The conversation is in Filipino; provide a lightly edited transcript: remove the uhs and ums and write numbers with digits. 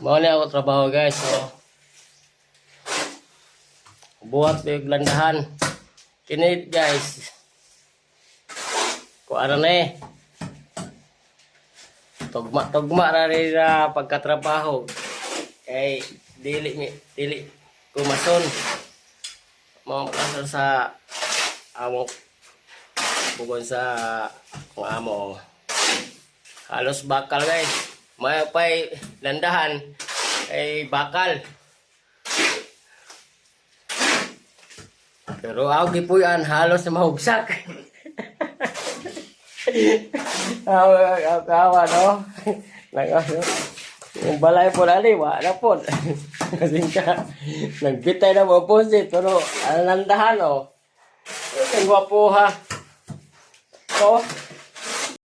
Mao ni ako trabaho guys. So, buhat yung landahan. Kini guys. Kung ano na eh. Tugma ra rin na pagkatrabaho. Kay dili kumason. Mga makasal sa amo. Bugon sa kung amo. Halos bakal guys. May pay landahan ay bakal. Pero ako gipuyan halos na mahugsak. Kawa no. Yung balay po lali, wala po. Kasi ka, nagbitay na mo posit, pero ang landahan o. Ang gwapo ha. O,